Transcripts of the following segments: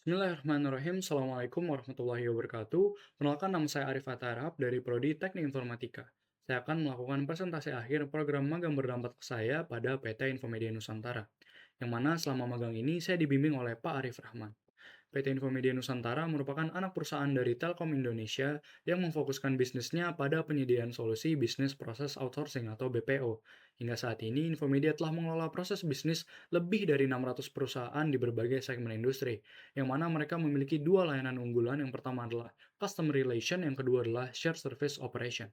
Bismillahirrahmanirrahim. Assalamualaikum warahmatullahi wabarakatuh. Kenalkan, nama saya Arif Atarab dari Prodi Teknik Informatika. Saya akan melakukan presentasi akhir program magang berdampak ke saya pada PT Infomedia Nusantara, yang mana selama magang ini saya dibimbing oleh Pak Arif Rahman. PT Infomedia Nusantara merupakan anak perusahaan dari Telkom Indonesia yang memfokuskan bisnisnya pada penyediaan solusi bisnis proses outsourcing atau BPO. Hingga saat ini, Infomedia telah mengelola proses bisnis lebih dari 600 perusahaan di berbagai segmen industri, yang mana mereka memiliki dua layanan unggulan. Yang pertama adalah Customer Relation, yang kedua adalah Shared Service Operation.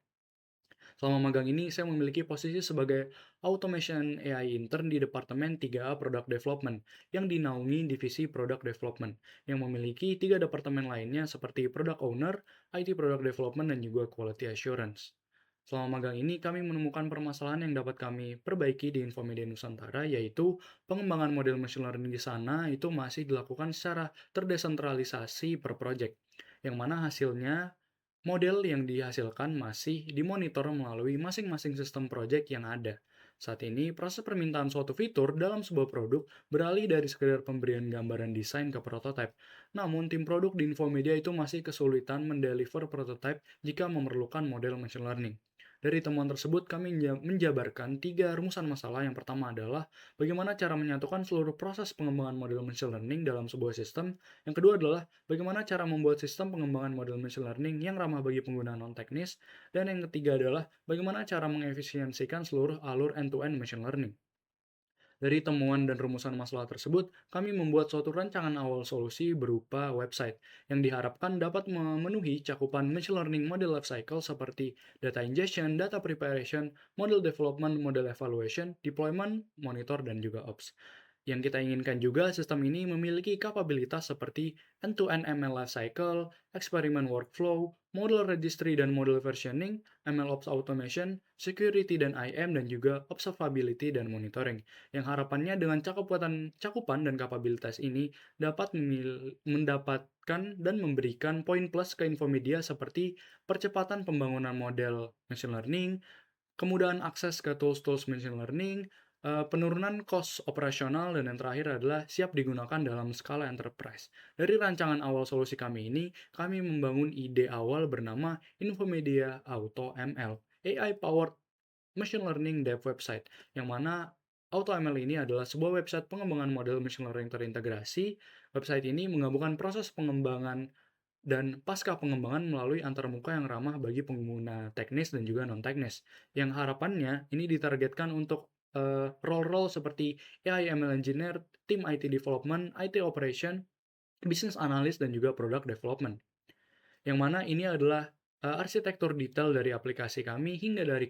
Selama magang ini, saya memiliki posisi sebagai Automation AI Intern di Departemen 3A Product Development yang dinaungi Divisi Product Development, yang memiliki tiga departemen lainnya seperti Product Owner, IT Product Development, dan juga Quality Assurance. Selama magang ini, kami menemukan permasalahan yang dapat kami perbaiki di Infomedia Nusantara, yaitu pengembangan model machine learning di sana itu masih dilakukan secara terdesentralisasi per project, yang mana hasilnya model yang dihasilkan masih dimonitor melalui masing-masing sistem project yang ada. Saat ini, proses permintaan suatu fitur dalam sebuah produk beralih dari sekedar pemberian gambaran desain ke prototipe. Namun, tim produk di Infomedia itu masih kesulitan mendeliver prototipe jika memerlukan model machine learning. Dari temuan tersebut, kami menjabarkan tiga rumusan masalah. Yang pertama adalah bagaimana cara menyatukan seluruh proses pengembangan model machine learning dalam sebuah sistem. Yang kedua adalah bagaimana cara membuat sistem pengembangan model machine learning yang ramah bagi pengguna non-teknis. Dan yang ketiga adalah bagaimana cara mengefisiensikan seluruh alur end-to-end machine learning. Dari temuan dan rumusan masalah tersebut, kami membuat suatu rancangan awal solusi berupa website yang diharapkan dapat memenuhi cakupan machine learning model lifecycle seperti data ingestion, data preparation, model development, model evaluation, deployment, monitor, dan juga ops. Yang kita inginkan juga, sistem ini memiliki kapabilitas seperti end-to-end ML lifecycle, eksperimen workflow, model registry dan model versioning, MLOps automation, security dan IM, dan juga observability dan monitoring. Yang harapannya dengan cakupan dan kapabilitas ini dapat mendapatkan dan memberikan poin plus ke Infomedia seperti percepatan pembangunan model machine learning, kemudahan akses ke tools-tools machine learning, penurunan cost operasional, dan yang terakhir adalah siap digunakan dalam skala enterprise. Dari rancangan awal solusi kami ini, kami membangun ide awal bernama Infomedia Auto ML, AI Powered Machine Learning Dev Website, yang mana AutoML ini adalah sebuah website pengembangan model machine learning terintegrasi. Website ini menggabungkan proses pengembangan dan pasca pengembangan melalui antarmuka yang ramah bagi pengguna teknis dan juga non-teknis. Yang harapannya ini ditargetkan untuk role-role seperti AI ML Engineer, tim IT Development, IT Operation, Business Analyst, dan juga Product Development. Yang mana ini adalah arsitektur detail dari aplikasi kami hingga dari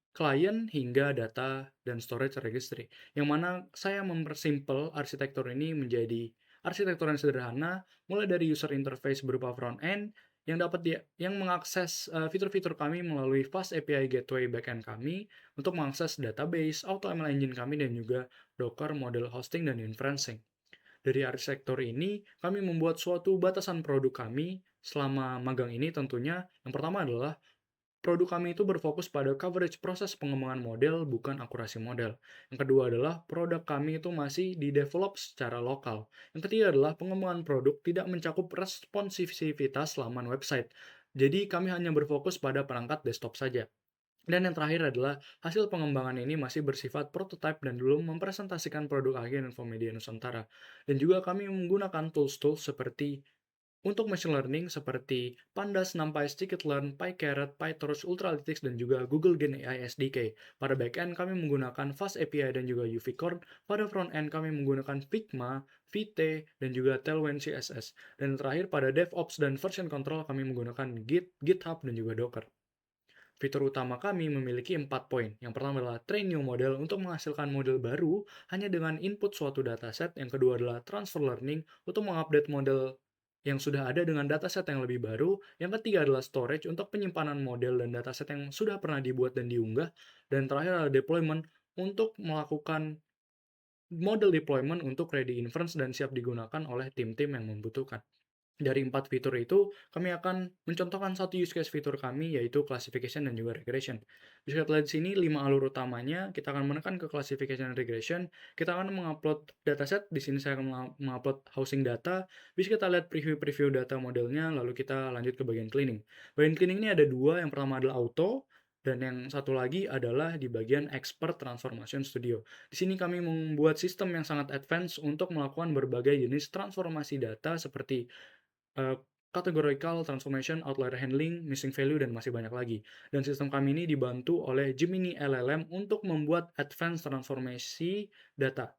klien hingga data dan storage registry, yang mana saya mempersimpel arsitektur ini menjadi arsitektur yang sederhana, mulai dari user interface berupa front end yang mengakses fitur-fitur kami melalui Fast API Gateway backend kami untuk mengakses database, AutoML engine kami, dan juga Docker, model hosting, dan inferencing. Dari arsitektur ini, kami membuat suatu batasan produk kami selama magang ini. Tentunya yang pertama adalah produk kami itu berfokus pada coverage proses pengembangan model, bukan akurasi model. Yang kedua adalah produk kami itu masih di-develop secara lokal. Yang ketiga adalah pengembangan produk tidak mencakup responsivitas laman website. Jadi kami hanya berfokus pada perangkat desktop saja. Dan yang terakhir adalah hasil pengembangan ini masih bersifat prototype dan belum mempresentasikan produk akhir Infomedia Nusantara. Dan juga kami menggunakan tools-tools seperti untuk machine learning seperti Pandas, NumPy, Scikit-learn, PyCaret, PyTorch, Ultralytics, dan juga Google Gen AI SDK. Pada backend kami menggunakan Fast API dan juga UV-Core. Pada frontend kami menggunakan Figma, Vite, dan juga Tailwind CSS. Dan terakhir pada DevOps dan version control kami menggunakan Git, GitHub, dan juga Docker. Fitur utama kami memiliki 4 poin. Yang pertama adalah train new model untuk menghasilkan model baru hanya dengan input suatu dataset. Yang kedua adalah transfer learning untuk mengupdate model yang sudah ada dengan dataset yang lebih baru. Yang ketiga adalah storage untuk penyimpanan model dan dataset yang sudah pernah dibuat dan diunggah. Dan terakhir adalah deployment untuk melakukan model deployment untuk ready inference dan siap digunakan oleh tim-tim yang membutuhkan. Dari 4 fitur itu, kami akan mencontohkan satu use case fitur kami, yaitu classification dan juga regression. Bisa kita lihat di sini 5 alur utamanya, kita akan menekan ke classification dan regression, kita akan mengupload dataset, di sini saya akan mengupload housing data, bisa kita lihat preview-preview data modelnya, lalu kita lanjut ke bagian cleaning. Bagian cleaning ini ada dua, yang pertama adalah auto, dan yang satu lagi adalah di bagian Expert Transformation Studio. Di sini kami membuat sistem yang sangat advance untuk melakukan berbagai jenis transformasi data seperti Eee, categorical transformation, outlier handling, missing value, dan masih banyak lagi. Dan sistem kami ini dibantu oleh Gemini LLM untuk membuat advance transformasi data.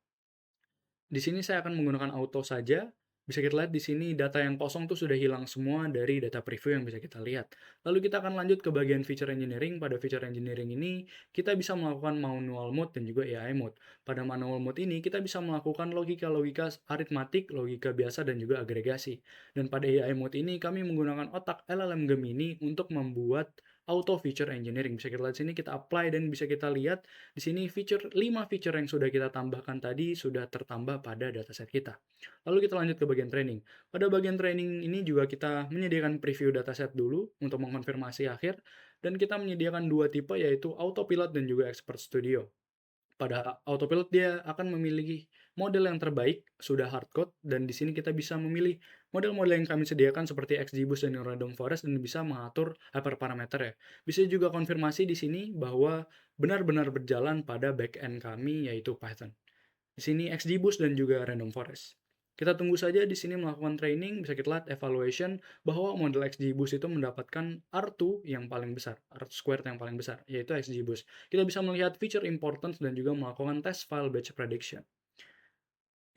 Di sini saya akan menggunakan auto saja. Bisa kita lihat di sini data yang kosong tuh sudah hilang semua dari data preview yang bisa kita lihat. Lalu kita akan lanjut ke bagian feature engineering. Pada feature engineering ini, kita bisa melakukan manual mode dan juga AI mode. Pada manual mode ini, kita bisa melakukan logika-logika aritmatik, logika biasa, dan juga agregasi. Dan pada AI mode ini, kami menggunakan otak LLM Gemini untuk membuat auto feature engineering. Bisa kita lihat sini, kita apply dan bisa kita lihat di sini 5 feature yang sudah kita tambahkan tadi sudah tertambah pada dataset kita. Lalu kita lanjut ke bagian training. Pada bagian training ini juga kita menyediakan preview dataset dulu untuk mengkonfirmasi akhir, dan kita menyediakan dua tipe, yaitu Autopilot dan juga Expert Studio. Pada autopilot dia akan memiliki model yang terbaik, sudah hardcode, dan di sini kita bisa memilih model-model yang kami sediakan seperti XGBoost dan Random Forest dan bisa mengatur hyperparameter ya. Bisa juga konfirmasi di sini bahwa benar-benar berjalan pada backend kami yaitu Python. Di sini XGBoost dan juga Random Forest. Kita tunggu saja di sini melakukan training, bisa kita lihat evaluation bahwa model XGBoost itu mendapatkan R2 yang paling besar, R squared yang paling besar, yaitu XGBoost. Kita bisa melihat feature importance dan juga melakukan test file batch prediction.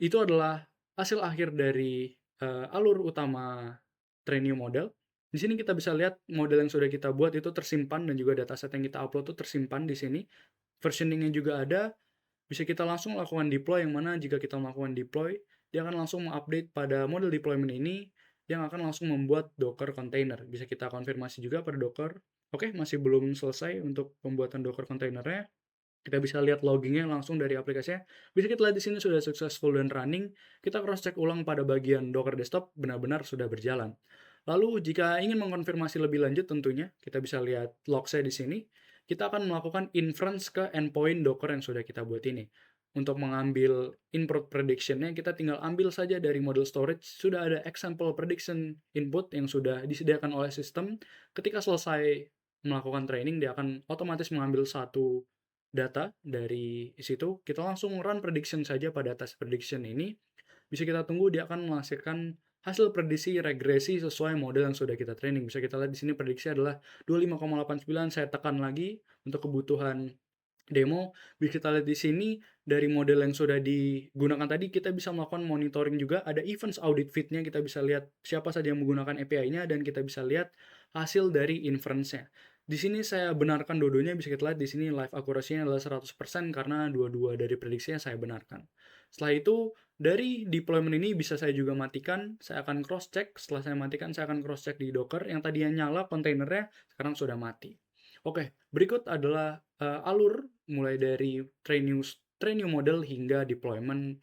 Itu adalah hasil akhir dari alur utama training model. Di sini kita bisa lihat model yang sudah kita buat itu tersimpan dan juga dataset yang kita upload itu tersimpan di sini. Versioningnya juga ada, bisa kita langsung lakukan deploy, yang mana jika kita melakukan deploy, dia akan langsung mengupdate pada model deployment ini yang akan langsung membuat Docker container. Bisa kita konfirmasi juga pada Docker. Oke, masih belum selesai untuk pembuatan Docker containernya. Kita bisa lihat loggingnya langsung dari aplikasinya. Bisa kita lihat di sini sudah successful dan running. Kita cross check ulang pada bagian Docker desktop benar-benar sudah berjalan. Lalu jika ingin mengkonfirmasi lebih lanjut tentunya kita bisa lihat log-nya di sini. Kita akan melakukan inference ke endpoint Docker yang sudah kita buat ini. Untuk mengambil input prediction-nya, kita tinggal ambil saja dari model storage. Sudah ada example prediction input yang sudah disediakan oleh sistem. Ketika selesai melakukan training, dia akan otomatis mengambil satu data dari situ. Kita langsung run prediction saja pada atas prediction ini. Bisa kita tunggu dia akan menghasilkan hasil prediksi regresi sesuai model yang sudah kita training. Bisa kita lihat di sini prediksi adalah 25,89. Saya tekan lagi untuk kebutuhan demo. Bisa kita lihat di sini dari model yang sudah digunakan tadi kita bisa melakukan monitoring juga. Ada events audit feed-nya, kita bisa lihat siapa saja yang menggunakan API-nya dan kita bisa lihat hasil dari inference-nya. Di sini saya benarkan dua-duanya, bisa kita lihat di sini live accuracy-nya adalah 100% karena dua-dua dari prediksinya saya benarkan. Setelah itu, dari deployment ini bisa saya juga matikan, saya akan cross check. Setelah saya matikan, saya akan cross check di Docker yang tadinya nyala kontainernya sekarang sudah mati. Oke, berikut adalah alur mulai dari train new model hingga deployment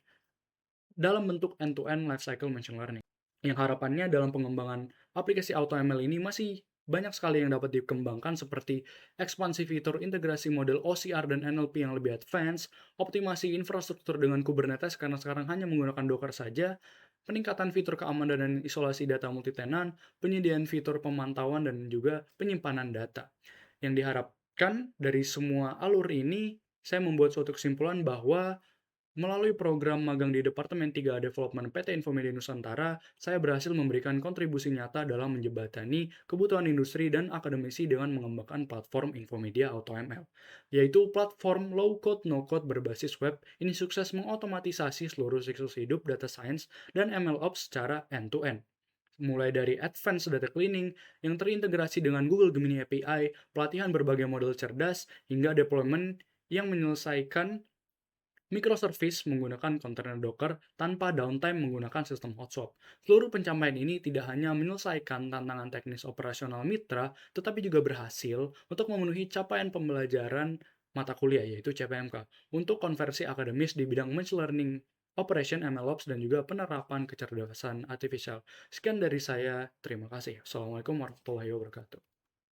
dalam bentuk end-to-end lifecycle machine learning. Yang harapannya dalam pengembangan aplikasi AutoML ini masih banyak sekali yang dapat dikembangkan seperti ekspansi fitur integrasi model OCR dan NLP yang lebih advance, optimasi infrastruktur dengan Kubernetes karena sekarang hanya menggunakan Docker saja, peningkatan fitur keamanan dan isolasi data multitenant, penyediaan fitur pemantauan dan juga penyimpanan data. Yang diharapkan dari semua alur ini, saya membuat suatu kesimpulan bahwa melalui program magang di Departemen 3 Development PT Infomedia Nusantara, saya berhasil memberikan kontribusi nyata dalam menjembatani kebutuhan industri dan akademisi dengan mengembangkan platform Infomedia AutoML, yaitu platform low-code, no-code berbasis web. Ini sukses mengotomatisasi seluruh siklus hidup data science dan MLOps secara end-to-end. Mulai dari advanced data cleaning yang terintegrasi dengan Google Gemini API, pelatihan berbagai model cerdas, hingga deployment yang menyelesaikan microservice menggunakan kontainer Docker tanpa downtime menggunakan sistem hot swap. Seluruh pencapaian ini tidak hanya menyelesaikan tantangan teknis operasional mitra, tetapi juga berhasil untuk memenuhi capaian pembelajaran mata kuliah, yaitu CPMK, untuk konversi akademis di bidang machine learning operation MLOps, dan juga penerapan kecerdasan artifisial. Sekian dari saya, terima kasih. Assalamualaikum warahmatullahi wabarakatuh.